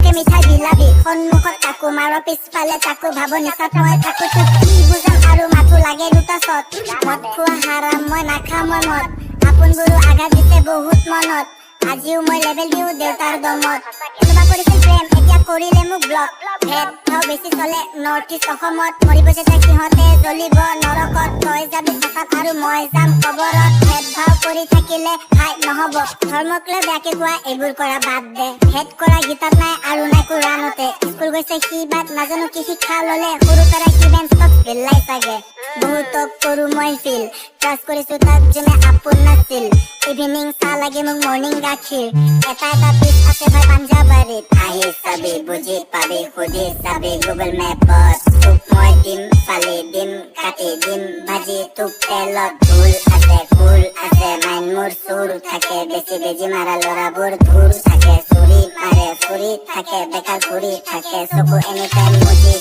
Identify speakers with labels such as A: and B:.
A: লাগে মিঠাই বিলাবি সন্মুখত তাকো মাৰ পিছফালে তাকো ভাব নিচাত মই তাকো কি বুজাম আৰু মাথো লাগে দুটা চট মদ খোৱা হাৰাম মই নাখাওঁ মই মদ আপোন গুৰু আঘাত দিছে বহুত মনত আজিও মই লেভেল দিওঁ দেউতাৰ দমত কোনোবা কৰিছিল প্ৰেম এতিয়া কৰিলে মোক ব্লক ভেদভাৱ বেছি চলে নৰ্থ ইষ্ট অসমত মৰিব যেতিয়া সিহঁতে জ্বলিব নৰকত তই যাবি সঁচাত আৰু মই যাম কবৰত ভেদভাৱ কৰি থাকিলে ভাই নহব ধৰ্মক লৈ বেয়াকে কোৱা এইবোৰ কৰা বাদ দে হেড কৰা গীতাত নাই আৰু নাই কোৰাণতে স্কুল গৈছে সি বাদ নাজানো কি শিক্ষা ললে সৰু পৰাই কি বেঞ্চত পেলাই চাগে বহুতক কৰো মই ফিল ক্লাছ কৰিছো তাক যোনে আপোন নাছিল ইভিনিং চাহ লাগে মোক মৰ্ণিং গাখীৰ এটা এটা পিচ আছে ভাই পাঞ্জাবাৰীত আহি চাবি বুজি পাবি সুধি চাবি গুগল মেপত তোক মই দিম ফালি দিম কাটি দিম ভাজি তোক তেলত ভুল আছে মাইন মোৰ চুৰ থাকে বেছি বেজি মাৰা ল'ৰাবোৰ ধুৰ থাকে চুৰি মাৰে ফুৰি থাকে বেকাৰ ঘূৰি থাকে চকু এনি টাইম মুজি